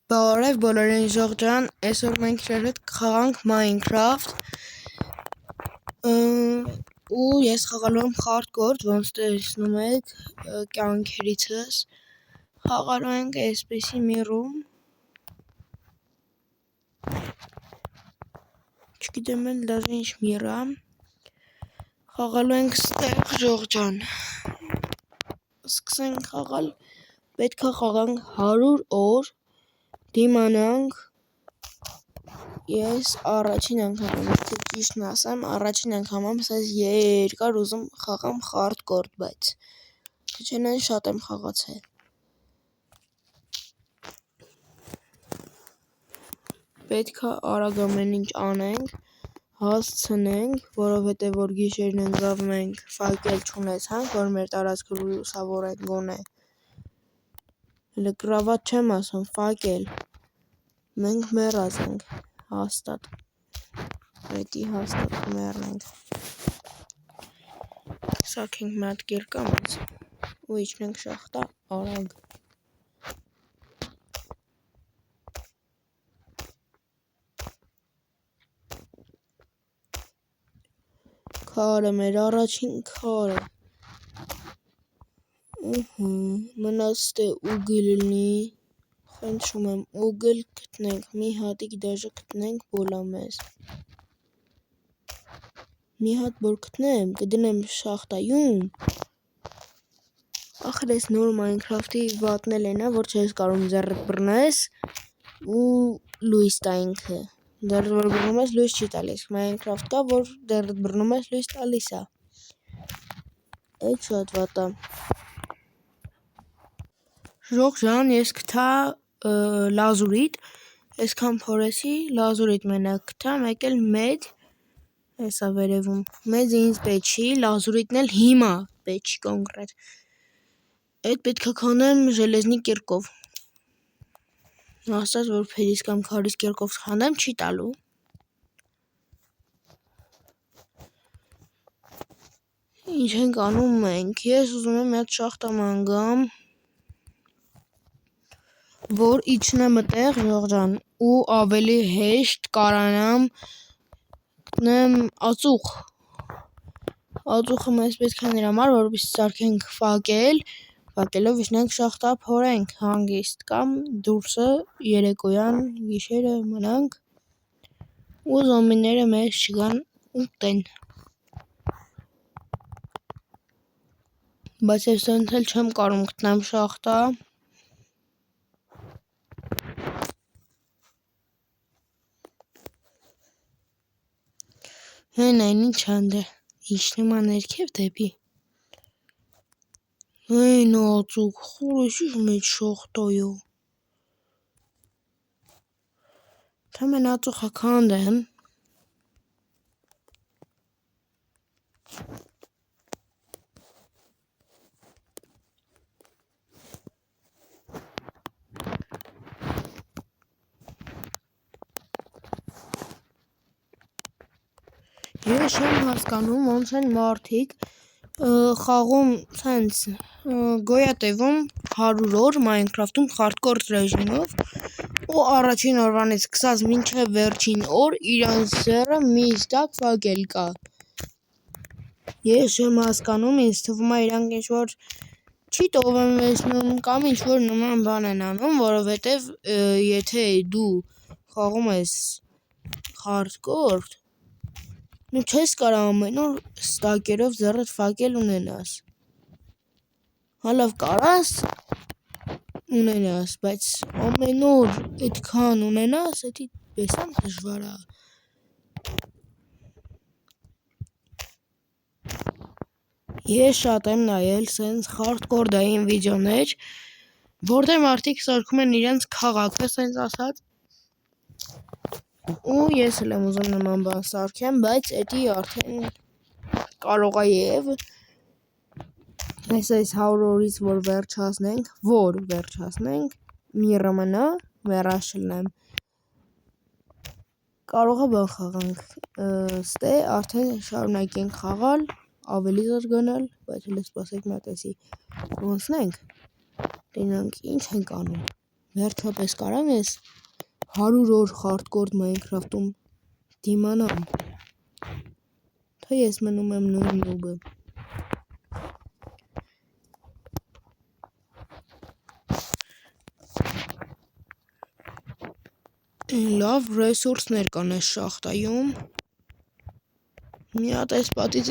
Բարև բոլորին ժողջան, այսօր մենք իրար հետ կխաղանք Minecraft ու ես խաղալու եմ Hardcore, ոնց տեսնում եք կյանքերիցս խաղալու ենք այսպեսի մի ռում չգիտեմ էլ դաժե ինչ միրա խաղալու ենք ստեղ ժողջան սկսենք խաղալ պետք է խաղանք 100 օր դիմանանք ես առաջին անգամ եմ թե ճիշտն ասեմ առաջին անգամ եմ ասես երկար ուզում խաղամ Hardcore բայց թե չեն շատ եմ խաղացել պետք է արագ ամեն ինչ անենք հասցնենք որովհետև որ գիշերն ընկավ մենք ֆակել չունեցանք որ մեր տարածքը լուսավորենք գոնե հələ կրավատ չեմ ասում ֆակել մենք մեռած ենք հաստատ պետք է հաստատ մեռնենք սարքենք մի հատ կերկամից ու իջնենք շախտա արագ քարը մեր առաջին քարը մնաց թե ուգլ լինի խնդրում եմ ուգլ գտնենք մի հատիկ դաժե գտնենք բոլա մեզ մի հատ որ գտնեմ կդնեմ շախտայում ախր ես նոր Minecraft-ի վատնել են որ չես կարող ձեռդ բռնես ու լույս տա ինքը ձեռդ որ բռնում ես լույս չի տալիս Minecraft կա որ ձեռդ բռնում ես լույս տալիս է այդ շատ վատ է ժողջան ես գտա լազուրիտ այսքան փորեցի լազուրիտ մենակ գտա մեկ էլ մեծ հեսա վերևում մեծը ինձ պետք չի լազուրիտն էլ հիմա պետք չի կոնկրետ այդ պետք է քանեմ ժելեզնի կերկով ասած որ փերից կամ քարից կերկով քանդեմ չի տալու ինչ ենք անում մենք ես ուզում եմ մի հատ շախտա մանգամ որ իջնեմ այդտեղ ժողջան ու ավելի հեշտ կարանամ գտնեմ ածուխ ածուխը մեզ պետք է նրա համար որպեսզի սարքենք ֆակել ֆակելով իջնենք շախտա փորենք հանգիստ կամ դուրսը երեկոյան գիշերը մնանք ու զոմբիները մեզ չգան ուտեն բայց ես սենց էլ չեմ կարող գտնեմ շախտա Հեն այն ինչ անդե իջնում է ներքև դեպի Այն ածուխ խորոշիշ մեջ շախտայո Թե մեն ածուխը քանդեմ Ես չեմ հասկանում ոնց են մարդիկ խաղում սենց գոյատևում 100 օր Minecraft-ում Hardcore ռեժիմով ու առաջին օրվանից սկսած մինչև վերջին օր իրանց սերը միստակ ֆակել կա Ես չեմ հասկանում ինձ թվում է իրանք ինչ-որ չիտով են վերցնում կամ ինչ-որ նման բան են անում որովհետև եթե դու խաղում ես Hardcore նու չես կարող ամեն օր ստակերով ձեռդ ֆակել ունենաս հալավ կարաս ունենաս բայց ամեն օր այդքան ունենաս էդի բեսամ դժվար է Ես շատ եմ նայել սենց Hardcore-դային վիդեոներ որտեղ մարդիկ սարքում են իրենց քաղաքը սենց ասած ու ես էլ եմ ուզում նման բան սարքեմ բայց էդի արդեն կարող է եւ այս 100 օրից որ վերջացնենք միրը մնա մեռած չլնեմ կարող է բան խաղանք ստե արդեն շարունակենք խաղալ ավելի զարգանալ բայց հələ սպասեք մտեսի ոնցնենք դինանք ինչ ենք անում Վերջապես կարամ ես 100 օր hardcore Minecraft-ում դիմանամ, թե ես մնում եմ նույն նուբը։ Լավ ռեսուրսներ կան այս շախտայում։ Մի հատ այս պատից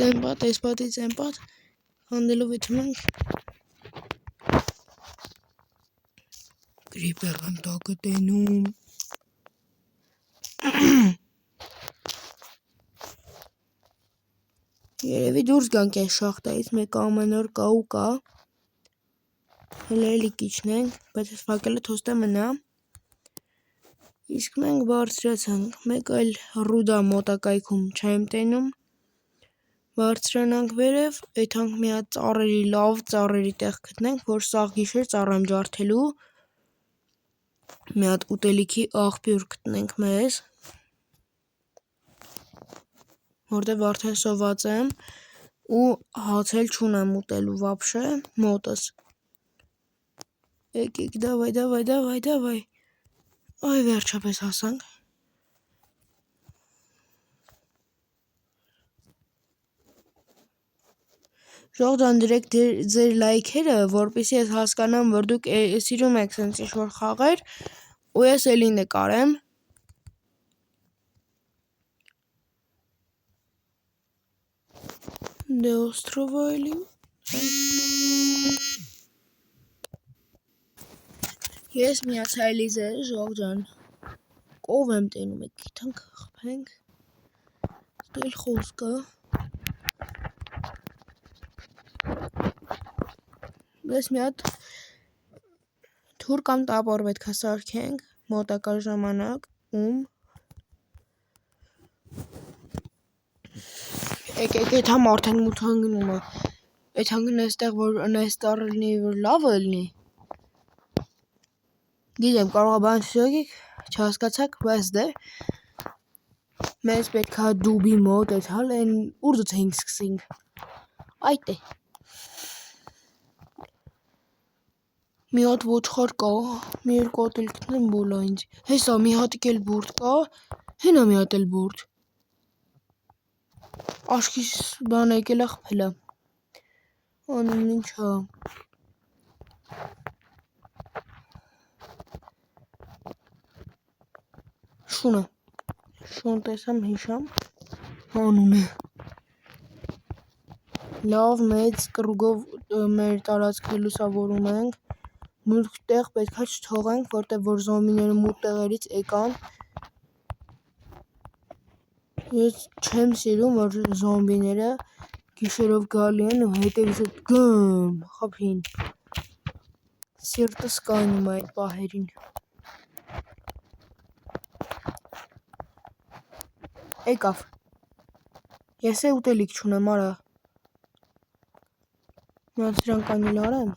են պատ, հանդելով է թմենք։ Գրիպեր եմ տակը տենում։ Երևի դուրս գանք այս շախտայից, մեկ ամեն օր կա ու կա։ Հələ էլի կիչնենք, բայց այս վակելը թոստը մնա։ Իսկ մենք բարձրացանք, մեկ այլ ռուդա մոտակայքում չայմ տենում, բարձրանանք վերև, եթանք մի հատ ծառերի, լավ ծառերի տեղ գտնենք, որ սաղ գիշեր ծառ եմ ջարդելու, մի հատ ուտելիքի աղբյուր գտնենք մեզ, որտև արդեն սոված եմ ու հաց էլ չունեմ ուտելու վաբշե մոտս։ Եկեք, դավայ, այ վերջապես հասանք։ Ժողջան դրեք ձեր լայքերը, որպեսզի ես հասկանամ, որ դուք սիրում եք սենց ինչ-որ խաղեր, ու ես էլի նկարեմ։ Դե օստրովա էլի։ Ես միացա էլի ձեզ, ժողջան։ Կով եմ տենում, եք գիտանք խփենք։ Դել խոսկա։ Ես մի հատ թուր կամ տապոր պետք է սարքենք մոտակա ժամանակ, Եկեք, էդ համ արդեն մութ հանգնում է, էդ հանգն էստեղ, որ նեստար լինի, որ լավը լինի, գիտեմ, կարող է բան չյոգիք, չհասկացաք, բայց դե, մեզ պետք է դուբի մոտ էդ հալ են ուրդուց էինք սկսինք, այդ է, մի հատ ոչխար կա, մի երկու հատ էլ գտնեմ բոլա ինձ, հեսա մի հատիկ էլ բուրդ կա, հենա մի հատ էլ բուրդ, աշկիս բան եկել է խպելը, անում ինչա, շուն տեսամ հիշամ, անուն է, լավ մեծ կրուգով մեր տարածքը լուսավորում ենք, մուտք տեղ պետքա չթողենք, որտեղ որ զոմբիները մութ տեղերից եկան, ես չեմ սիրում, որ զոմբիները գիշերով գալի են ու հետևից գմ խփին, սիրտս կայնում է այդ պահերին, եկավ, ես է ուտելիք չունեմ, արա, միած դրան կանիլ արեմ,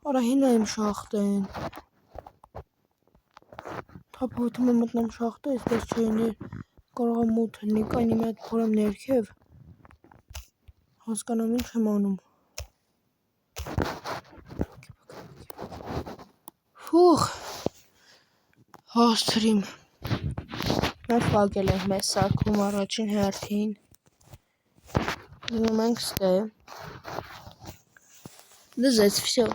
արա հենա եմ շախտեն, թապոտում եմ մտնեմ շախտը, այսպես չէ, կարող եմ մութ լինի, կանի մի հատ փորեմ ներքև, հասկանամ ինչ եմ անում, ֆուխ, հասցրիմ, մենք վակել ենք մեզ սարքում առաջին հերթին, դնում ենք ստե, դզեց, վսյո,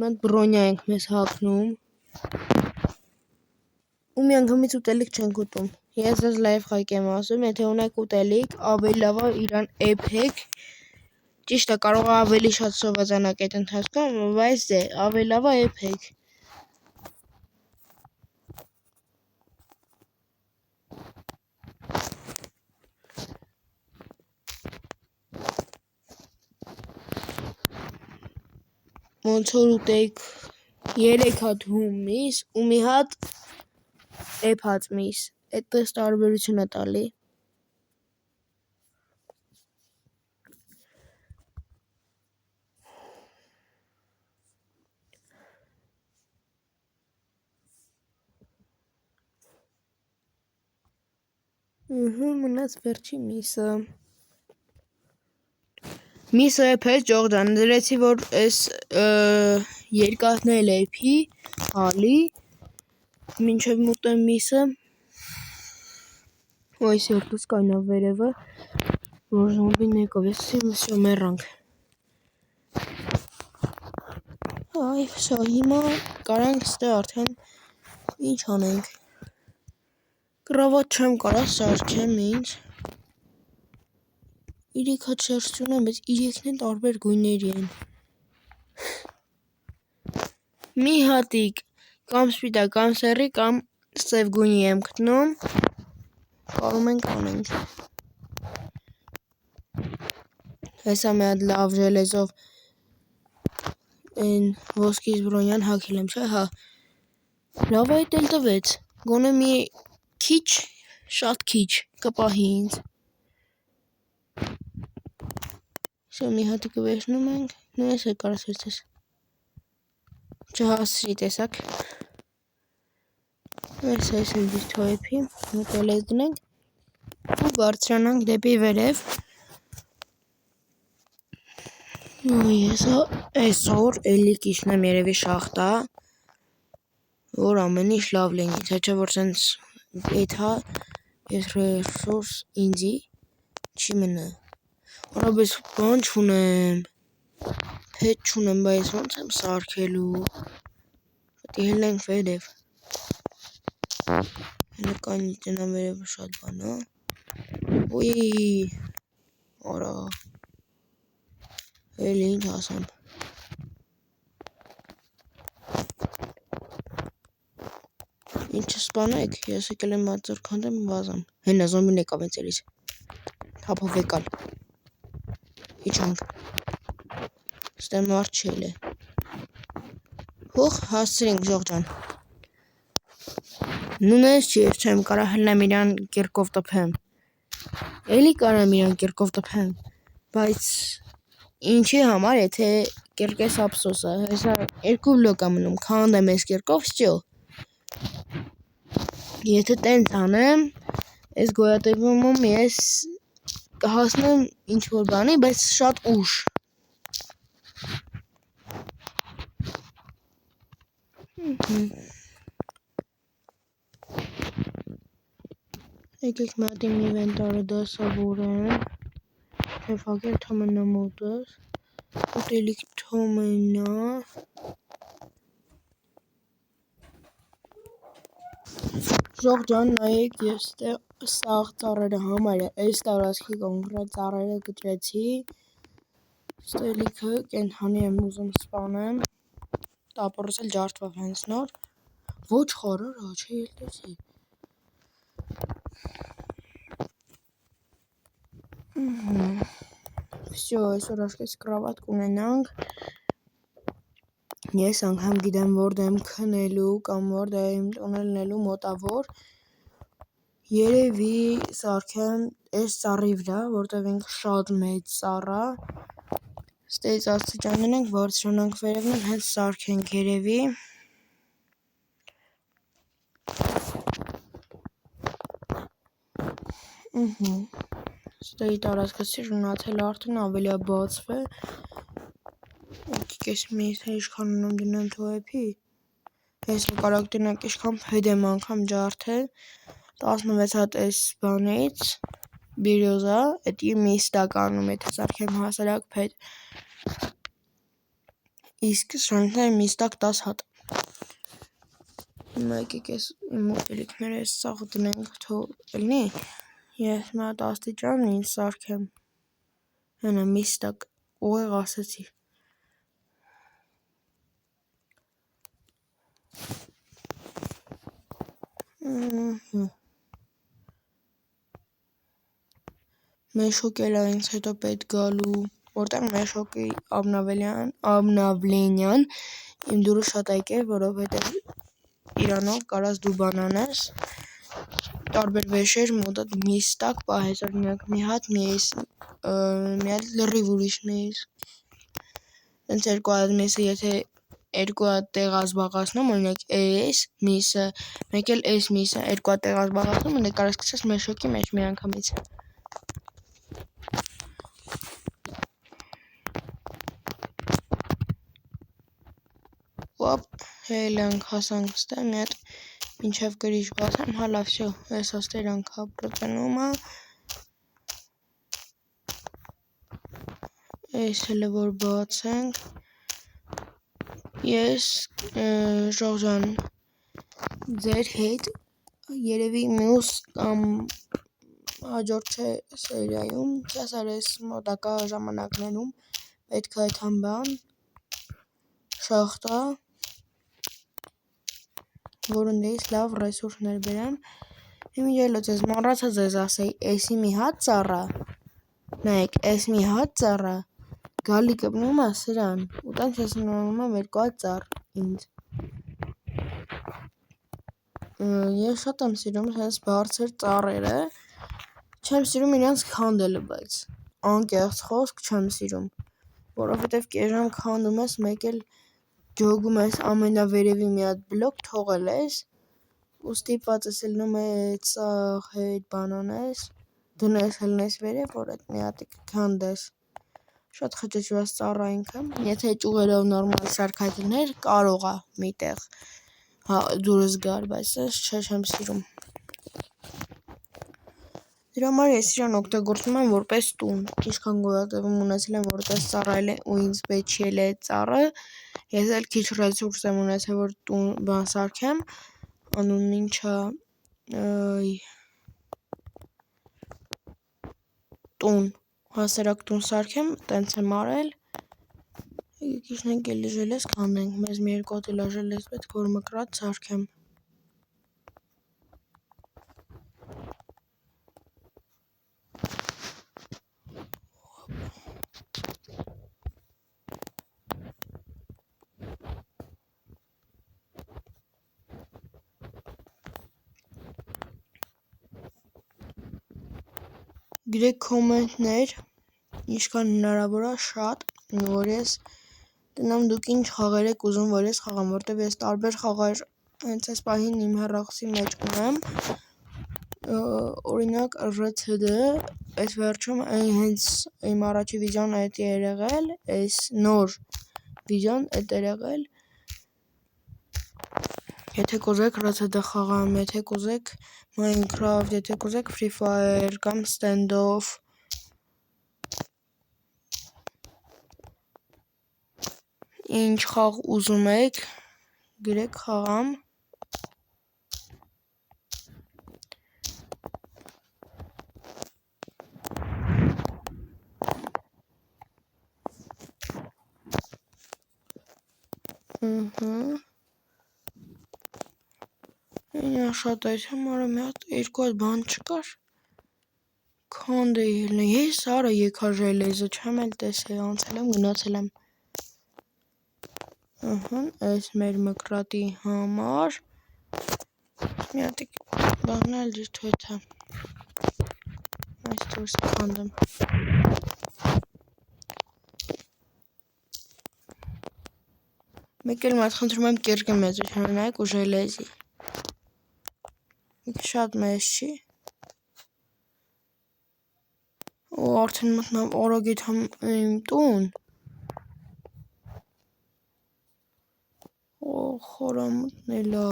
մենք բրոնյա ենք մեզ հակնում, ու մի անգամից ուտելիք չենք ուտում, ես ձեզ լայվ խայք եմ ասում, եթե ունեք ուտելիք, ավելի լավ է իրան էփեք, ճիշտ է կարող է ավելի շատ սովածանաք այդ ընթացքում, բայց դե ավելի լավ է էփեք, ոնց որ ուտեք 3 հատ հում միս ու մի հատ էփած միս, այդպես տարբերություն է տալի, մնաց վերջի միսը, Միսը պես Ջողջան դրեցի որ այս երկաթն էլ էփի հալի մինչև մուտեմ միսը այս երկուս կայնավ վերևը որ զոմբին եկավ ես մեռանք այ վсё հիմա կարանք ստե արդեն ինչ անենք կրավատ չեմ կարա սարքեմ ինձ իրիք հատ շերտություն եմ բայց իրիքն են տարբեր գույների են մի հատիկ կամ սպիտակ կամ սեռի կամ սև գույնի եմ գտնում կարում ենք անենք հեսա մի հատ լավ ժելեզով են ոսկի զբրոնյան հակել եմ չէ հա լավ այդ էլ տվեց գոնե մի քիչ շատ քիչ կպահի ինձ շո մի հատիկը վերցնում ենք նույն է կարաս վերցես չհասրի տեսակ այս էլ դիթոյեփի մտել դնենք ու բարձրանանք դեպի վերև Ես այսօր էլի կիսնեմ երևի շախտա որ ամեն ինչ լավ լինի թե չէ որ սենց էթա ես ռեսուրս ինձի չի մնա որովհետև բան չունեմ փետ չունեմ բայց ոնց եմ սարքելու պետք է հելնենք վերև հենց կան տնամ վերևը շատ բան հա ուի արա էլի ինչ ասեմ ինչ սպանեք ես եկել եմ մածոր քանդեմ վազամ հենա զոմբին եկավ ինձ էլիս թափով եկալ իջանք ստե մարդ չել է հող հասցրինք Ջողջան նույնս չի չեմ կարա հլնեմ իրան կերկով տփեմ էլի կարամ իրան կերկով տփեմ բայց ինչի համար եթե կերկես ափսոսը հեսա երկու բլոկ է մնում քանդեմ այս կերկով всё եթե տենց անեմ այս գոյատևումում ես կհասնեմ ինչ որ բանի բայց շատ ուշ եկեք մի հատ իմ ինվենտարը դասավորեմ Փեփակել թամենա մոտս ուտելիք թոմենա Ջողջան նայեք ես սաղ ծառերը համարը այս տարածքի կոնկրետ ծառերը գտրեցի ստելիքը կենթանի եմ ուզում սպանեմ տապորս էլ ջարդվավ հենց նոր ոչ խորը չէ ելտեցի Всё, այսօր ասկես կրավատ կունենանք Ես անգամ գիտեմ որտե եմ քնելու կամ որտե եմ տոնելնելու մոտավոր Երևի սարքեմ այս ծառի վրա որտեվ ինքը շատ մեծ ծառա Ստեից աստիճան ենք բարձրանանք վերևն էլ հենց սարքենք երևի Ստեի տարածքը սիրունացել արդեն ավելի է բացվե Եկեք ես մի ինչքան ունեմ դնեմ թոեփի Ես կարակ տնակ ինչքան փեդ եմ անգամ ջարդել 16 հատ այս բանից բիրյոզա էդի միստակ անում եթե սարքեմ հասարակ փեդ Իսկ շանթներ միստակ 10 հատ Հիմա եկեք ես իմ ուտելիքները այս սաղ դնենք թող ելնի Ես մի հատ աստիճան ինձ սարքեմ Հենա միստակ ուղիղ ասեցի Մեշոկ էլ այնց հետո պետք գալու որտեղ մեշոկի ամնավլենյան իմ դուրը շատ այկ է որովհետև իրանով կարաս դու բանանես տարբեր վեշեր մոտդ միստակ պահես օրինակ մի հատ լրիվ ուրիշներից Հենց երկու հատ միսը եթե երկու հատ տեղ ազբաղացնում օրինակ այս միսը մեկ էլ այս միսը երկու հատ տեղ ազբաղացնում ընդ կարաս գցես մեշոկի մեջ մի անգամից Հոպ, հելանք հասանք ստե մի հատ մինչև գրիժ բացեմ, հալա վсё, հեսա ստերանք ապրծնումը Այս հելը որ բացենք Ես Ժողժան ձեր հետ երևի մյուս կամ հաջորդ չէ սերիայում կեսար ես մոտակա ժամանակներում պետք է այդ բան շախտա որոնց ես լավ ռեսուրսներ բերեմ Հիմիջելոց ես մոռացա ձեզ ասեի էսի մի հատ ծառա նայեք էս մի հատ ծառա գալի կպնում է սրան ու տենց ես նորմում եմ երկու հատ ծառ ինձ Ես շատ եմ սիրում հենց բարձր ծառերը չեմ սիրում իրանց քանդելը բայց անկեղծ խոսք չեմ սիրում որովհետև կեժամ քանդում ես մեկ էլ ջոգում ես ամենավերևի մի հատ բլոկ թողել ես ու ստիպված ես ելնում ես ծաղ հետ բանանես դնես հելնես վերև որ այդ մի հատիկ քանդես Շատ խճճված ծառա ինքը Եթե ճյուղերով նորմալ սարքայիններ կարող է միտեղ դուրս գար բայց ես չեմ սիրում Դրա համար ես իրան օգտագործում եմ որպես տուն Ինչքան գոյատևում ունեցել եմ որպես ծառայել է ու ինձ պետք չի էլ այդ ծառը Ես էլ քիչ ռեսուրս եմ ունեցել որ տուն բան սարքեմ անունն ինչա տուն հասարակ տուն սարքեմ տենց եմ արել Եկիչնենք էլի ժելես քանդենք մեզ մի երկու հատ էլա ժելես պետք որ մկրատ սարքեմ Գրեք կոմենտներ ինչքան հնարավոր է շատ որ ես տնամ դուք ինչ խաղեր եք ուզում որ ես խաղամ որտեվ ես տարբեր խաղեր հենց այս պահին իմ հեռախոսի մեջ ունեմ օրինակ RTD այս վերջում հենց իմ առաջի վիդեոն այդ է եղել այս նոր վիդեոն այդ է եղել Եթե կուզեք RTD խաղամ, եթե կուզեք Minecraft, եթե կուզեք Free Fire կամ Standoff Ինչ խաղ ուզում եք գրեք խաղամ Ինա շատ այդ համարը մի հատ երկու հատ բան չկար Քոնդ էի հելնի ես արա եկա ժելեզը չեմ էլ տեսել անցել եմ գնացել եմ Այս մեր մկրատի համար մի հատիկ բանալ դիր թույթը Այս դուրս քանդեմ Մեկ էլ մատ խնդրում եմ կերկը մեծ նայեք ու ժելեզի Շատ մեծ չի Ու արդեն մտնամ օրագիտ իմ տուն Խորա մտնելա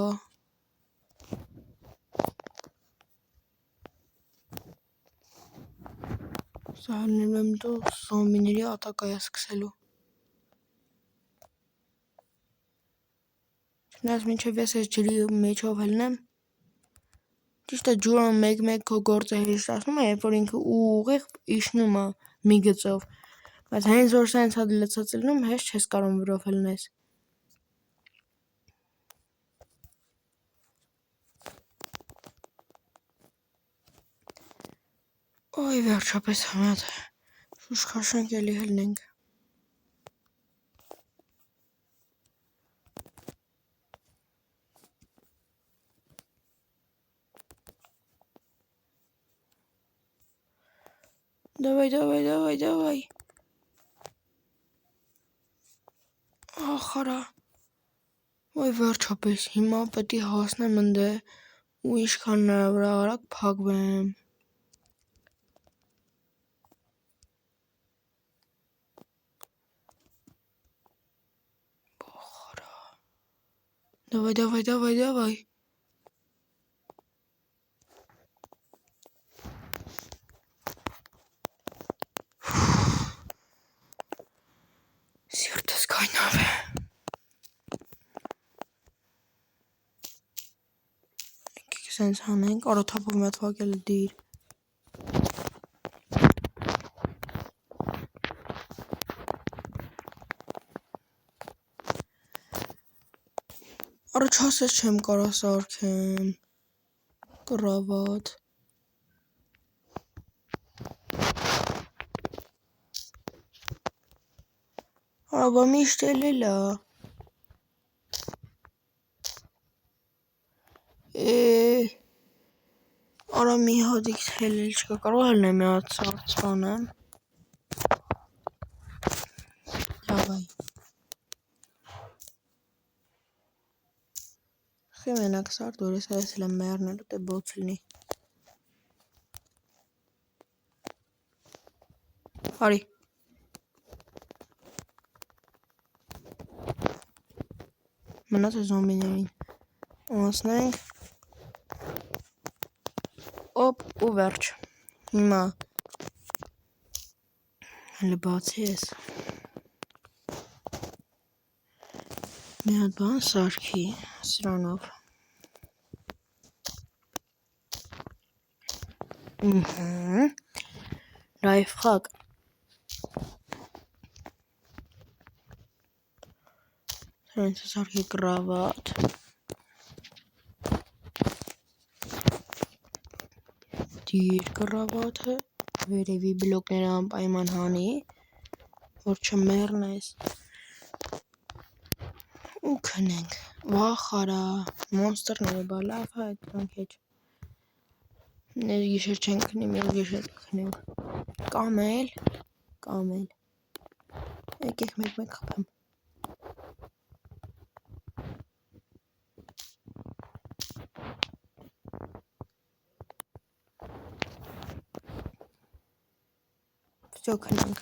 Սահարնել եմ դու զոմբիների ատակա է սկսելու Չնայած մինչև ես այս ջրի մեջով հելնեմ Ճիշտ է ջուրը մեկ-մեկ քո գործը հեշտացնում է, երբ որ ինքը ուղիղ իջնում է մի գծով, բայց հենց որ սենց հատ լցած լինում, հեշտ չես կարող վրով հելնես։ Ոյ վերջապես համատ շուշխաշենք էլի հելնենք։ Давай. Ախարա։ Ոյ վերջապես հիմա պետք է հասնեմ ընդ ու ինչքան հնարավոր արագ փակվեմ։ Ախարա։ Давай. Սիրտս կայնավ է։ Եկեք սենց հանենք, արոթապով մի հատ վակել դիր։ Առաջ հասես չեմ կարա սարքեմ։ Կռավատ։ Արաբա միշտ էլ է։ Արա մի հատիկ թելել չկա, կարող էլ նեմ մի հատ սարցանեմ։ Դավայ։ Խի մենակ սարդ որես այս էլ եմ մերնելու տե բոց լինի։ Արի։ Մնաց է զոմբիներին անցնենք։ Օպ ու վերջ։ Հիմա հələ բացի ես։ Մի հատ բան սարքի սրանով։ Լայֆխակ։ Սրանց սարքի կռավատ։ Դիր կռավատը, վերևի բլոկները անպայման հանի, որ չմեռնես։ Ու քնենք, վախարա, մոնստերները բա լավ է այդ դրանք հետ։ Ներ գիշեր չենք քնի, մեր գիշեր քնենք։ Կամ էլ։ Եկեք մեկ խփեմ։ Всё քնենք։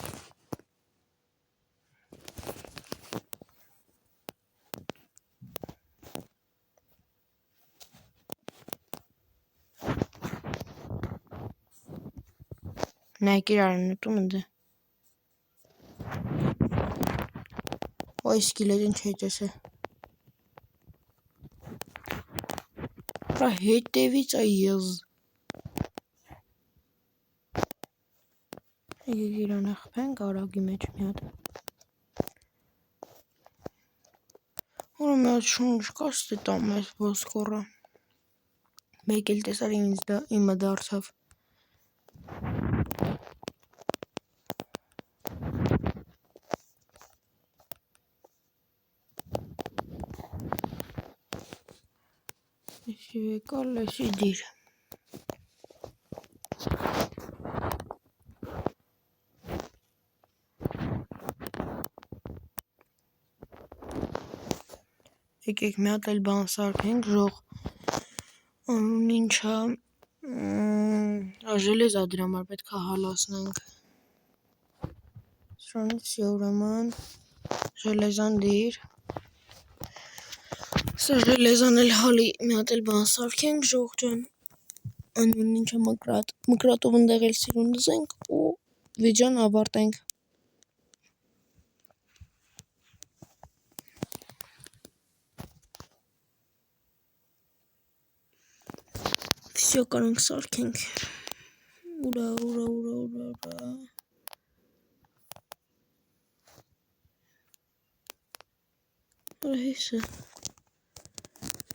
Նայք իրար նետում ընդ է։ Ոյ սկիլետին չի տեսե։ Հա հետևից այыз։ Եկեք իրանը խփենք արագի մեջ մի հատ։ Որը մի հատ շունչ կաս թե տամ ես ոսկորը։ Մեկ էլ տեսար իմը դարձավ։ Էսի եկալ, էսի դիր։ Եկեք մի հատ էլ բան սարքենք, ժող անուն ինչա ժելեզա դրա համար պետք է հալասնենք։ Սրանից ուրեմն ժելեզան դիր։ Սա ժելեզան էլ հալի մի հատ էլ բան սարքենք, ժող ջան։ Անուն ինչա մկրատով ընդեղ էլ սիրուն դզենք ու վիդեոն ավարտենք։ Всё կարանք սարքենք։ Ուրա։ Հեսը։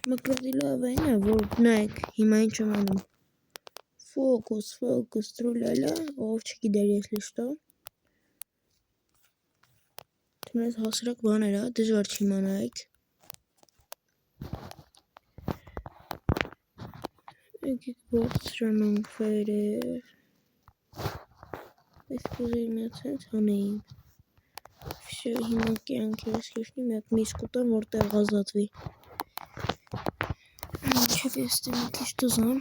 Մկրատի լավ է, որ նայեք, հիմա ինչ եմ անում։ Ֆոկուս, տրոլալա, ով չգիտեր если что։ Դրանց հասարակ բաներ է, դժվար չիմանայիք։ Եկեք բարձրանանք վերև։ Այս կուզեի մի հատ սենց հանեին։ Всё, հիմա կյանքի եսքեշնի մի հատ միս կուտեմ, որ տեղազատվի։ Ինչև ես տեմ մի քիչ դզեմ։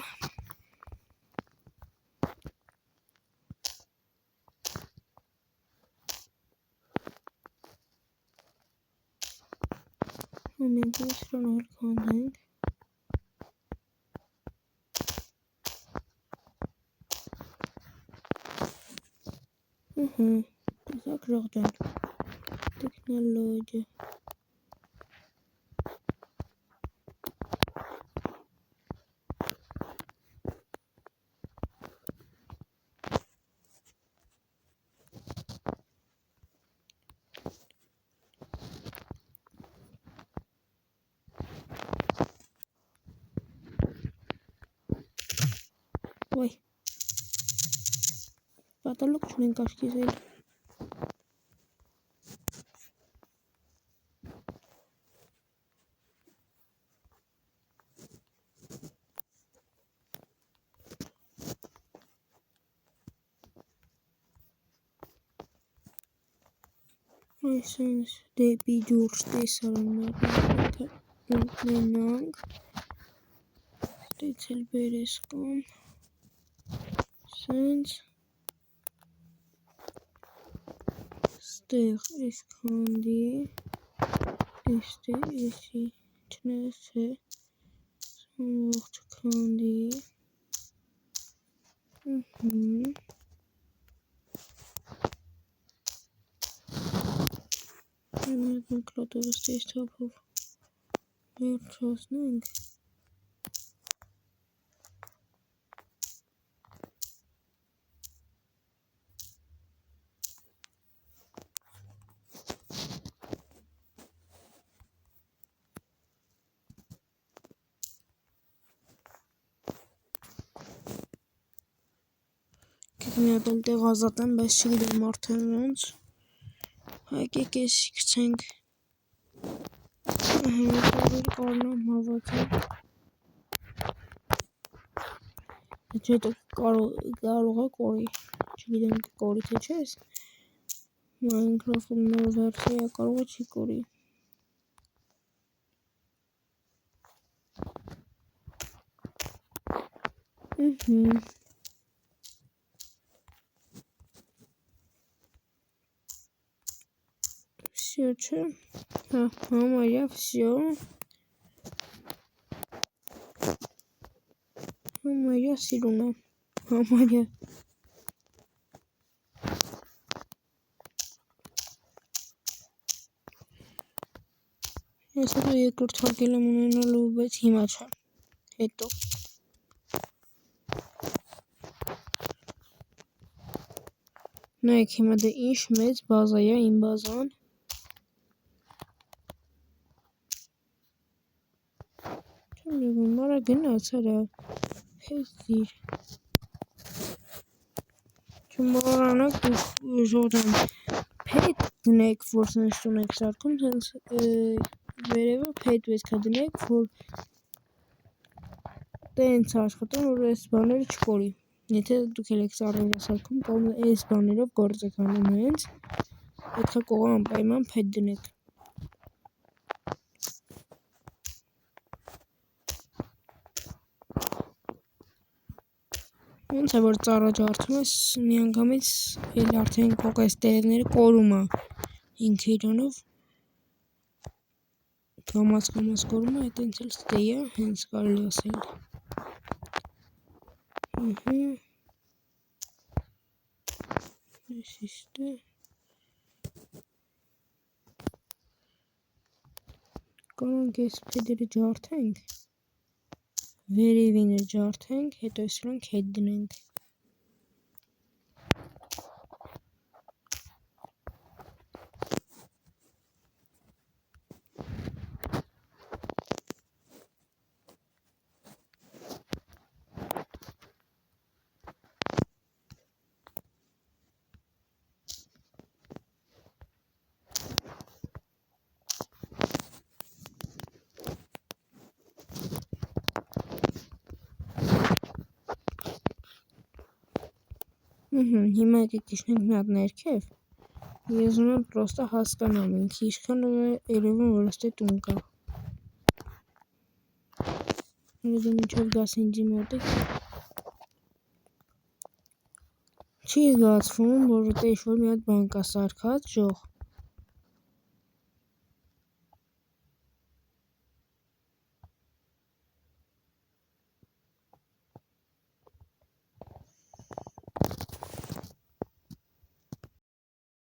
Մենք սրանով կանենք։ Так жողջան։ Տեխնոլոգիա։ Ոյ։ Պատալուկ չունենք աշկիզել։ Այսինչ դեպի ջուրջ տեսարաններ ունենանք, ստեցել բերես կամ, սենց, ստեղ ես կանդի, էստեղ եսի չնես է, սամողջ կանդի, Մենք լոտովը ստեյս թափով վերջացնենք մի հատ էլ տեղ ազատեմ, բայց չգիտեմ արդեն ոնց Հայկեք ես իքցենք կարնամ հավաքել Հետո կարող է կորի, չգիտեմ կորի թե չես Minecraft-ում նոր վերսիա կարող է չի կորի Всё, че? Համարյա всё Համարյա սիրուն է Համարյա Ես հետո երկրորդ հարկել եմ ունենալու, բայց հիմա չէ Հետո Նայեք հիմա դե ինչ մեծ բազա է իմ բազան Մարա գնաց արա Հեզիր Չմոռանաք դուք ժողջան Փետ դնեք, որ սենց տունեք սարքում Սենց վերևը փետ վեսքա դնեք, որ տենց աշխատեն, որ ես բաները չկորի Եթե դուք էլ եք սարերը սարքում, կամ այս բաներով գործ եք անում հենց Պետքա կողը անպայման փետ դնեք Ոնց է որ ծառա ջարդում ես միանգամից էլ արդեն կող այս տերևները կորում է ինքը իրանով կամաց կորում է այդ ինձ էլ ստեյ է հենց կարելի ասել Ես իստե Կարանք ես պեդերը ջարդենք Վերևինը ջարդենք, հետո սրանք հետ դնենք Հիմա եկեք իջնենք մի հատ ներքև Ես ուզում եմ պրոստը հասկանամ ինքը ինչքան է երևում որ ստե տուն կա Դու մինչև գաս ինձի մոտիկ Չի զգացվում որ ուտե ինչ-որ մի հատ բան կա սարքած ժող